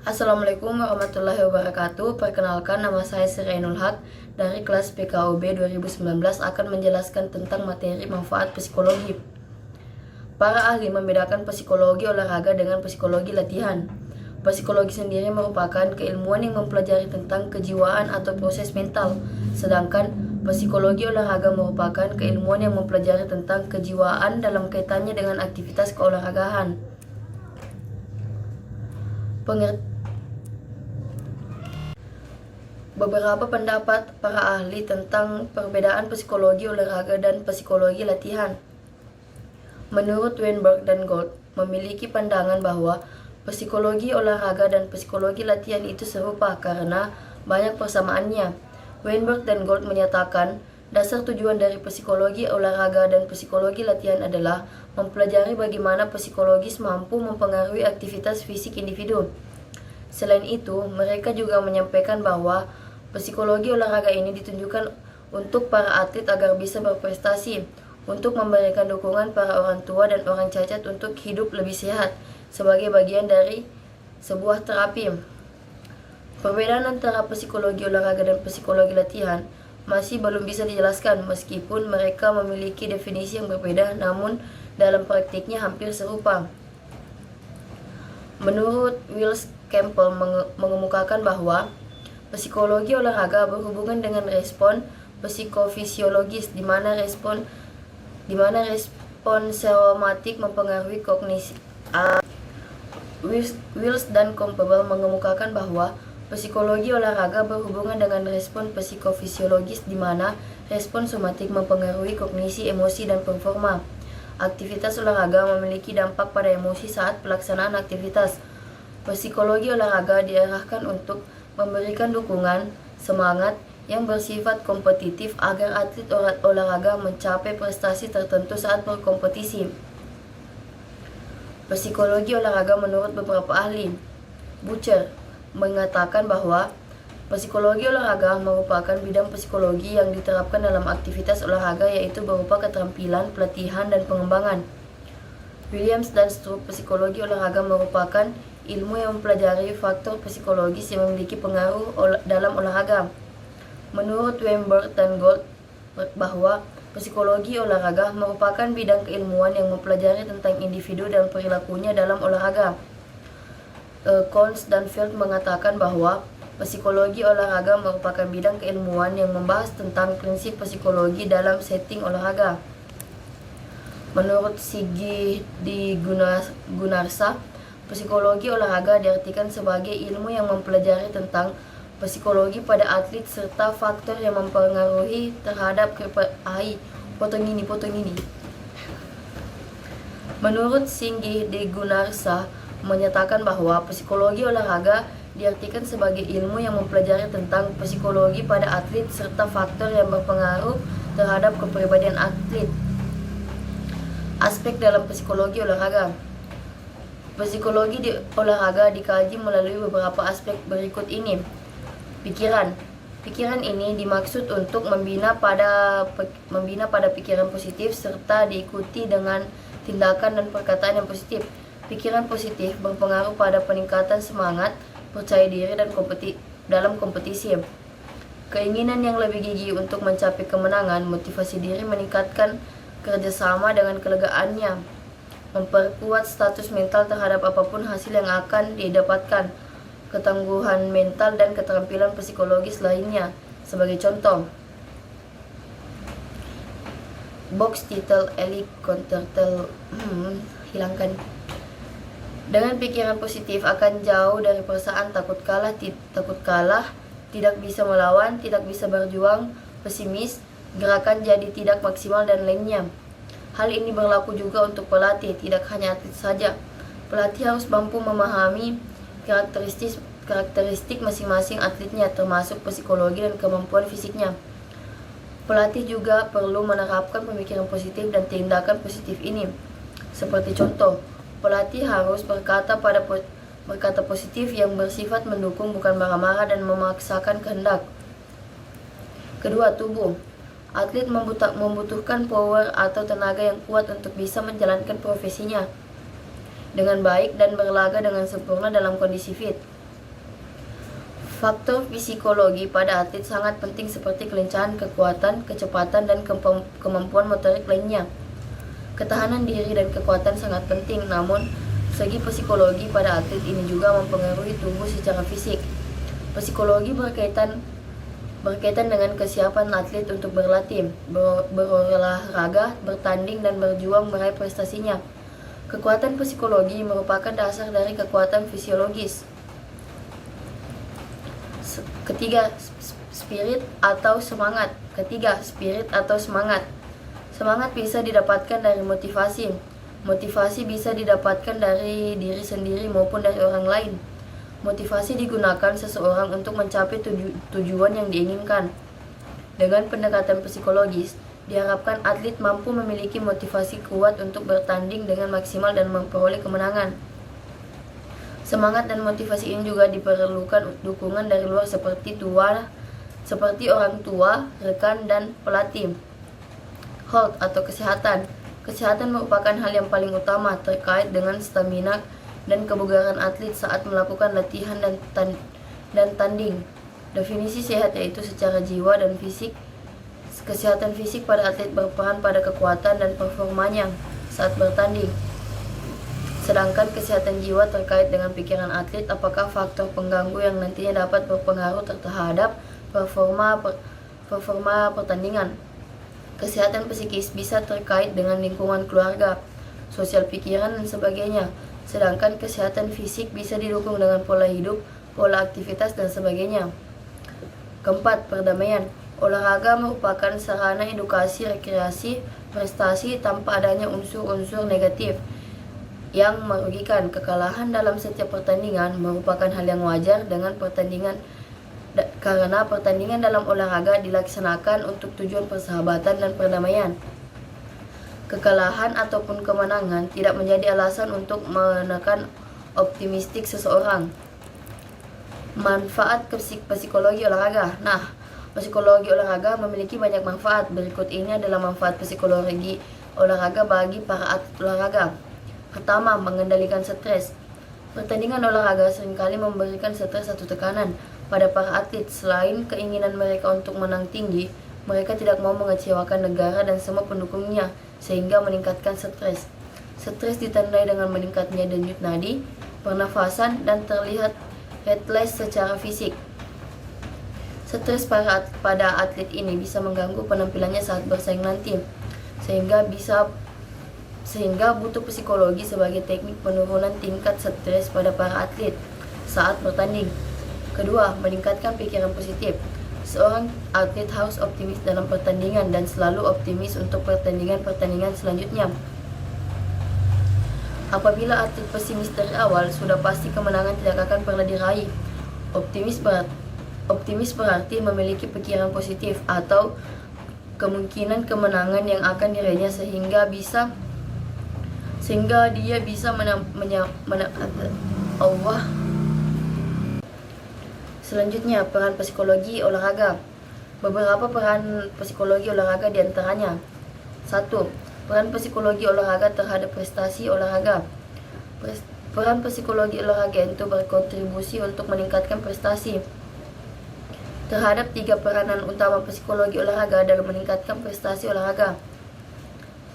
Assalamualaikum warahmatullahi wabarakatuh. Perkenalkan, nama saya Sirainul Haq dari kelas PKOB 2019 akan menjelaskan tentang materi manfaat psikologi. Para ahli membedakan psikologi olahraga dengan psikologi latihan. Psikologi sendiri merupakan keilmuan yang mempelajari tentang kejiwaan atau proses mental, sedangkan psikologi olahraga merupakan keilmuan yang mempelajari tentang kejiwaan dalam kaitannya dengan aktivitas keolahragaan. Beberapa pendapat para ahli tentang perbedaan psikologi olahraga dan psikologi latihan. Menurut Weinberg dan Gold, memiliki pandangan bahwa psikologi olahraga dan psikologi latihan itu serupa karena banyak persamaannya. Weinberg dan Gold menyatakan, dasar tujuan dari psikologi olahraga dan psikologi latihan adalah mempelajari bagaimana psikologis mampu mempengaruhi aktivitas fisik individu. Selain itu, mereka juga menyampaikan bahwa psikologi olahraga ini ditunjukkan untuk para atlet agar bisa berprestasi, untuk memberikan dukungan para orang tua dan orang cacat untuk hidup lebih sehat, sebagai bagian dari sebuah terapi. Perbedaan antara psikologi olahraga dan psikologi latihan masih belum bisa dijelaskan meskipun mereka memiliki definisi yang berbeda, namun dalam praktiknya hampir serupa. Menurut Wills, Campbell mengemukakan bahwa psikologi olahraga berhubungan dengan respon psikofisiologis di mana respon somatik mempengaruhi kognisi. Wills dan Campbell mengemukakan bahwa psikologi olahraga berhubungan dengan respon psikofisiologis di mana respon somatik mempengaruhi kognisi, emosi, dan performa. Aktivitas olahraga memiliki dampak pada emosi saat pelaksanaan aktivitas. Psikologi olahraga diarahkan untuk memberikan dukungan, semangat yang bersifat kompetitif agar atlet olahraga mencapai prestasi tertentu saat berkompetisi. Psikologi olahraga menurut beberapa ahli. Butcher mengatakan bahwa psikologi olahraga merupakan bidang psikologi yang diterapkan dalam aktivitas olahraga yaitu berupa keterampilan, pelatihan, dan pengembangan. Williams dan Stroop, psikologi olahraga merupakan ilmu yang mempelajari faktor psikologis yang memiliki pengaruh dalam olahraga. Menurut Weinberg dan Gold bahwa psikologi olahraga merupakan bidang keilmuan yang mempelajari tentang individu dan perilakunya dalam olahraga. Kohns dan Field mengatakan bahwa psikologi olahraga merupakan bidang keilmuan yang membahas tentang prinsip psikologi dalam setting olahraga. Menurut Siggy di Gunarsa, psikologi olahraga diartikan sebagai ilmu yang mempelajari tentang psikologi pada atlet serta faktor yang mempengaruhi terhadap potong ini. Menurut Siggy di Gunarsa menyatakan bahwa psikologi olahraga diartikan sebagai ilmu yang mempelajari tentang psikologi pada atlet serta faktor yang berpengaruh terhadap kepribadian atlet. Aspek dalam psikologi olahraga. Psikologi di olahraga dikaji melalui beberapa aspek berikut ini. Pikiran ini dimaksud untuk membina pada pikiran positif serta diikuti dengan tindakan dan perkataan yang positif. Pikiran positif berpengaruh pada peningkatan semangat, percaya diri, dan dalam kompetisi. Keinginan yang lebih gigih untuk mencapai kemenangan, motivasi diri meningkatkan kerjasama dengan kelegaannya, memperkuat status mental terhadap apapun hasil yang akan didapatkan, ketangguhan mental, dan keterampilan psikologis lainnya. Sebagai contoh, box title Ellie Countertel hilangkan. Dengan pikiran positif akan jauh dari perasaan takut kalah, tidak bisa melawan, tidak bisa berjuang, pesimis, gerakan jadi tidak maksimal, dan lainnya. Hal ini berlaku juga untuk pelatih, tidak hanya atlet saja. Pelatih harus mampu memahami karakteristik masing-masing atletnya, termasuk psikologi dan kemampuan fisiknya. Pelatih juga perlu menerapkan pemikiran positif dan tindakan positif ini. Seperti contoh, pelatih harus berkata positif yang bersifat mendukung, bukan marah-marah dan memaksakan kehendak. Kedua, tubuh. Atlet membutuhkan power atau tenaga yang kuat untuk bisa menjalankan profesinya dengan baik dan berlaga dengan sempurna dalam kondisi fit. Faktor psikologi pada atlet sangat penting seperti kelincahan, kekuatan, kecepatan, dan kemampuan motorik lainnya. Ketahanan diri dan kekuatan sangat penting, namun segi psikologi pada atlet ini juga mempengaruhi tubuh secara fisik. Psikologi berkaitan dengan kesiapan atlet untuk berlatih, berolahraga, bertanding, dan berjuang meraih prestasinya. Kekuatan psikologi merupakan dasar dari kekuatan fisiologis. Ketiga, spirit atau semangat. Semangat bisa didapatkan dari motivasi. Motivasi bisa didapatkan dari diri sendiri maupun dari orang lain. Motivasi digunakan seseorang untuk mencapai tujuan yang diinginkan. Dengan pendekatan psikologis, diharapkan atlet mampu memiliki motivasi kuat untuk bertanding dengan maksimal dan memperoleh kemenangan. Semangat dan motivasi ini juga diperlukan dukungan dari luar seperti orang tua, rekan, dan pelatih. Health atau kesehatan. Kesehatan merupakan hal yang paling utama terkait dengan stamina dan kebugaran atlet saat melakukan latihan dan tanding. Definisi sehat yaitu secara jiwa dan fisik. Kesehatan fisik pada atlet berperan pada kekuatan dan performanya saat bertanding. Sedangkan kesehatan jiwa terkait dengan pikiran atlet, apakah faktor pengganggu yang nantinya dapat berpengaruh terhadap performa pertandingan. Kesehatan psikis bisa terkait dengan lingkungan keluarga, sosial pikiran, dan sebagainya. Sedangkan kesehatan fisik bisa didukung dengan pola hidup, pola aktivitas, dan sebagainya. Keempat, perdamaian. Olahraga merupakan sarana edukasi, rekreasi, prestasi tanpa adanya unsur-unsur negatif yang merugikan. Kekalahan dalam setiap pertandingan merupakan hal yang wajar karena pertandingan dalam olahraga dilaksanakan untuk tujuan persahabatan dan perdamaian. Kekalahan ataupun kemenangan tidak menjadi alasan untuk menekan optimistik seseorang. Manfaat psikologi olahraga. Psikologi olahraga memiliki banyak manfaat. Berikut ini adalah manfaat psikologi olahraga bagi para atlet olahraga. Pertama, mengendalikan stres. Pertandingan olahraga seringkali memberikan stres atau tekanan pada para atlet. Selain keinginan mereka untuk menang tinggi, mereka tidak mau mengecewakan negara dan semua pendukungnya, sehingga meningkatkan stres. Stres ditandai dengan meningkatnya denyut nadi, pernafasan, dan terlihat headless secara fisik. Stres pada atlet ini bisa mengganggu penampilannya saat bersaing nanti, sehingga butuh psikologi sebagai teknik penurunan tingkat stres pada para atlet saat bertanding. Kedua, meningkatkan pikiran positif. Seorang atlet harus optimis dalam pertandingan dan selalu optimis untuk pertandingan selanjutnya. Apabila atlet pesimis dari awal, sudah pasti kemenangan tidak akan pernah diraih. Optimis berarti memiliki pikiran positif atau kemungkinan kemenangan yang akan diraihnya sehingga dia bisa Selanjutnya, peran psikologi olahraga. Beberapa peran psikologi olahraga diantaranya. 1. Peran psikologi olahraga terhadap prestasi olahraga. Peran psikologi olahraga itu berkontribusi untuk meningkatkan prestasi. Terhadap 3 peranan utama psikologi olahraga dalam meningkatkan prestasi olahraga.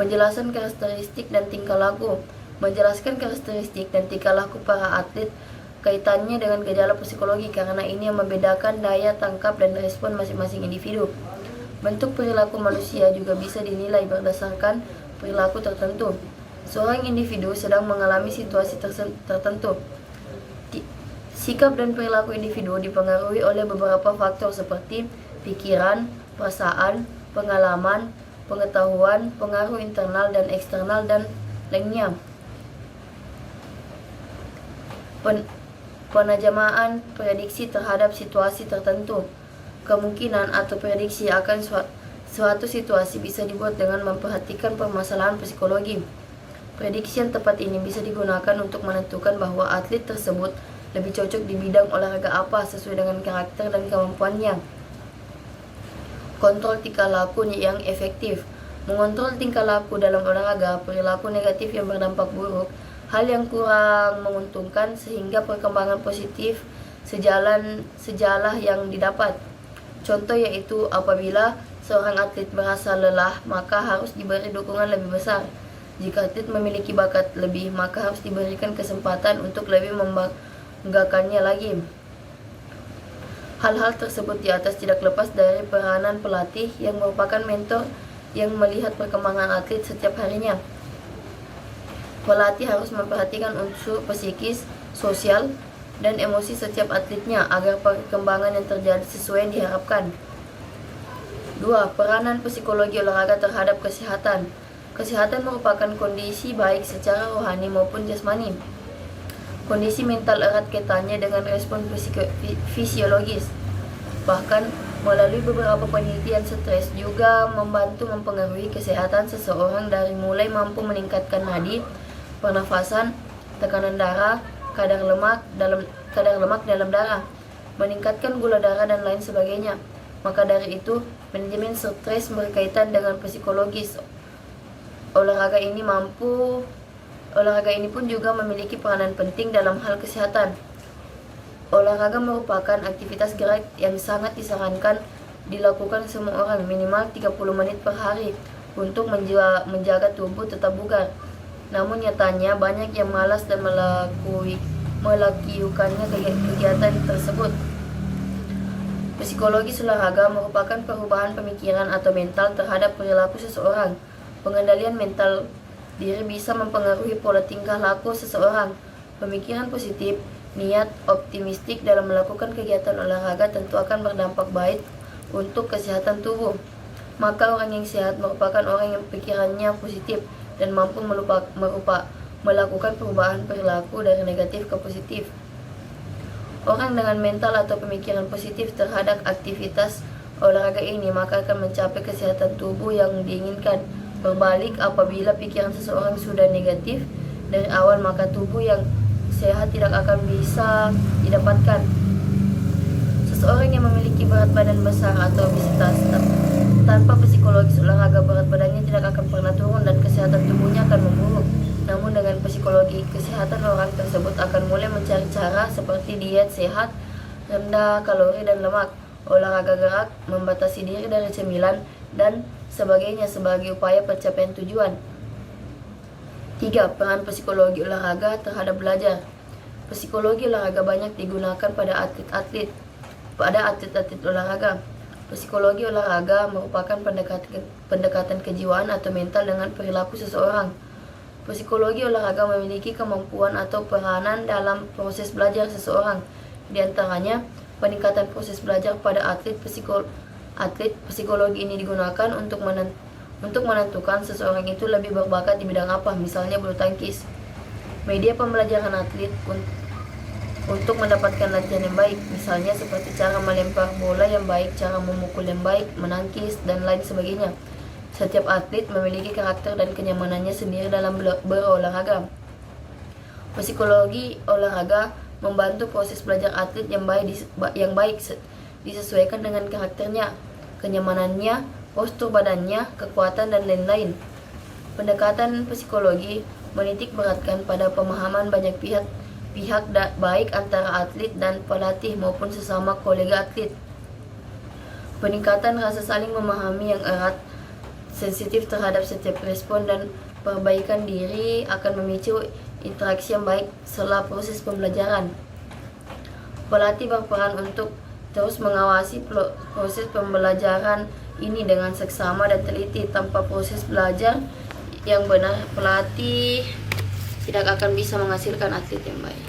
Penjelasan karakteristik dan tingkah laku. Menjelaskan karakteristik dan tingkah laku para atlet kaitannya dengan gejala psikologi karena ini yang membedakan daya tangkap dan respon masing-masing individu. Bentuk perilaku manusia juga bisa dinilai berdasarkan perilaku tertentu. Seorang individu sedang mengalami situasi tertentu. Sikap dan perilaku individu dipengaruhi oleh beberapa faktor seperti pikiran, perasaan, pengalaman, pengetahuan, pengaruh internal dan eksternal, dan lainnya. Penajaman prediksi terhadap situasi tertentu. Kemungkinan atau prediksi akan suatu situasi bisa dibuat dengan memperhatikan permasalahan psikologi. Prediksi yang tepat ini bisa digunakan untuk menentukan bahwa atlet tersebut lebih cocok di bidang olahraga apa sesuai dengan karakter dan kemampuannya. Kontrol tingkah laku yang efektif. Mengontrol tingkah laku dalam olahraga, perilaku negatif yang berdampak buruk, hal yang kurang menguntungkan sehingga perkembangan positif sejalah yang didapat. Contoh yaitu apabila seorang atlet merasa lelah, maka harus diberi dukungan lebih besar. Jika atlet memiliki bakat lebih, maka harus diberikan kesempatan untuk lebih membanggakannya lagi. Hal-hal tersebut di atas tidak lepas dari peranan pelatih yang merupakan mentor yang melihat perkembangan atlet setiap harinya. Pelatih harus memperhatikan unsur psikis, sosial, dan emosi setiap atletnya agar perkembangan yang terjadi sesuai yang diharapkan. 2. Peranan psikologi olahraga terhadap kesehatan. Kesehatan merupakan kondisi baik secara rohani maupun jasmani. Kondisi mental erat kaitannya dengan respon fisiologis. Bahkan melalui beberapa penelitian, stres juga membantu mempengaruhi kesehatan seseorang dari mulai mampu meningkatkan nadi, pernafasan, tekanan darah, kadar lemak dalam darah, meningkatkan gula darah dan lain sebagainya. Maka dari itu, manajemen stres berkaitan dengan psikologis. Olahraga ini pun juga memiliki peranan penting dalam hal kesehatan. Olahraga merupakan aktivitas gerak yang sangat disarankan dilakukan semua orang minimal 30 menit per hari untuk menjaga tubuh tetap bugar. Namun nyatanya banyak yang malas dan melakukannya kegiatan tersebut. Psikologi olahraga merupakan perubahan pemikiran atau mental terhadap perilaku seseorang. Pengendalian mental diri bisa mempengaruhi pola tingkah laku seseorang. Pemikiran positif, niat optimistik dalam melakukan kegiatan olahraga tentu akan berdampak baik untuk kesehatan tubuh. Maka orang yang sehat merupakan orang yang pikirannya positif dan mampu melakukan perubahan perilaku dari negatif ke positif. Orang dengan mental atau pemikiran positif terhadap aktivitas olahraga ini maka akan mencapai kesehatan tubuh yang diinginkan. Berbalik, apabila pikiran seseorang sudah negatif dari awal, maka tubuh yang sehat tidak akan bisa didapatkan. Seseorang yang memiliki berat badan besar atau obesitas tanpa psikologis olahraga, berat badannya tidak akan pernah turun dan kesehatan tubuhnya akan memburuk. Namun dengan psikologi, kesehatan orang tersebut akan mulai mencari cara seperti diet sehat, rendah kalori dan lemak, olahraga gerak, membatasi diri dari cemilan, dan sebagainya sebagai upaya pencapaian tujuan. 3. Peran psikologi olahraga terhadap belajar. Psikologi olahraga banyak digunakan pada atlet olahraga. Psikologi olahraga merupakan pendekatan kejiwaan atau mental dengan perilaku seseorang. Psikologi olahraga memiliki kemampuan atau peranan dalam proses belajar seseorang. Di antaranya, peningkatan proses belajar pada atlet. Psikologi ini digunakan untuk menentukan seseorang itu lebih berbakat di bidang apa, misalnya bulu tangkis. Media pembelajaran atlet untuk mendapatkan latihan yang baik, misalnya seperti cara melempar bola yang baik, cara memukul yang baik, menangkis, dan lain sebagainya. Setiap atlet memiliki karakter dan kenyamanannya sendiri dalam berolahraga. Psikologi olahraga membantu proses belajar atlet yang baik disesuaikan dengan karakternya, kenyamanannya, postur badannya, kekuatan, dan lain-lain. Pendekatan psikologi menitik beratkan pada pemahaman banyak pihak baik antara atlet dan pelatih maupun sesama kolega atlet. Peningkatan rasa saling memahami yang erat, sensitif terhadap setiap respon, dan perbaikan diri akan memicu interaksi yang baik setelah proses pembelajaran. Pelatih berperan untuk terus mengawasi proses pembelajaran ini dengan seksama dan teliti. Tanpa proses belajar yang benar, pelatih tidak akan bisa menghasilkan atlet yang baik.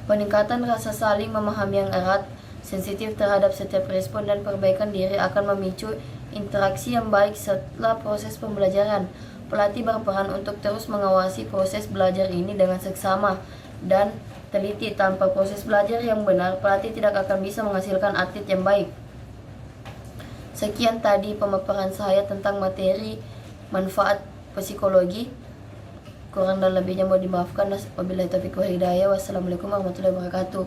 Peningkatan rasa saling memahami yang erat, sensitif terhadap setiap respon, dan perbaikan diri akan memicu interaksi yang baik setelah proses pembelajaran. Pelatih berperan untuk terus mengawasi proses belajar ini dengan seksama dan teliti. Tanpa proses belajar yang benar, pelatih tidak akan bisa menghasilkan atlet yang baik. Sekian tadi pemaparan saya tentang materi manfaat psikologi. Kurang dan lebihnya mohon dimaafkan. Wabillahi taufiq wal hidayah. Wassalamualaikum warahmatullahi wabarakatuh.